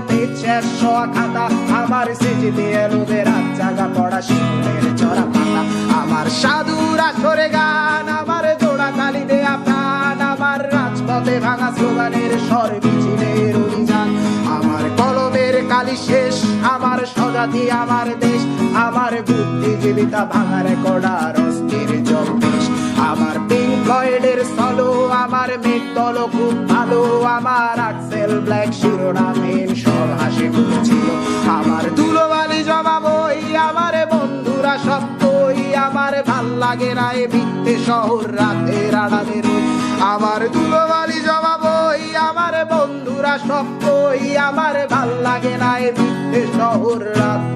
পেচের শোয়া খাতা, আমার সিজিপিএল ওদের রাত জাগা পড়া শিশুদের চড়া পাতা, আমার সাধুর আসরে গান, আমার জোড়া তালি দেয়া প্রাণ, আমার রাজপথে ভাঙা স্লোগানের স্বর মিছিলের অভিযান, আমার কলমের কালি শেষ, আমার স্বজাতি আমার দেশ, আমার বুদ্ধিজীবিতা ভাঙার কড়ার অস্থির জম্পেশ, আমার পিঙ্ক ফ্লয়েডের সলো, আমার মেঘ দল খুব ভালো, আমার আক্সেল ব্ল্যাক শিরোনামহীন সব হাসি মুখছিল, আমার ধুলোবালি জমা বই, আমার বন্ধুরা সব কই, আমার ভাল লাগে না এ ভিত্তে শহর রাতের আড়ালে রই, আমার ধুলোবালি জমা বই, আমার বন্ধুরা সব কই, আমার ভাল লাগে না এ ভিত্তে শহর রাত।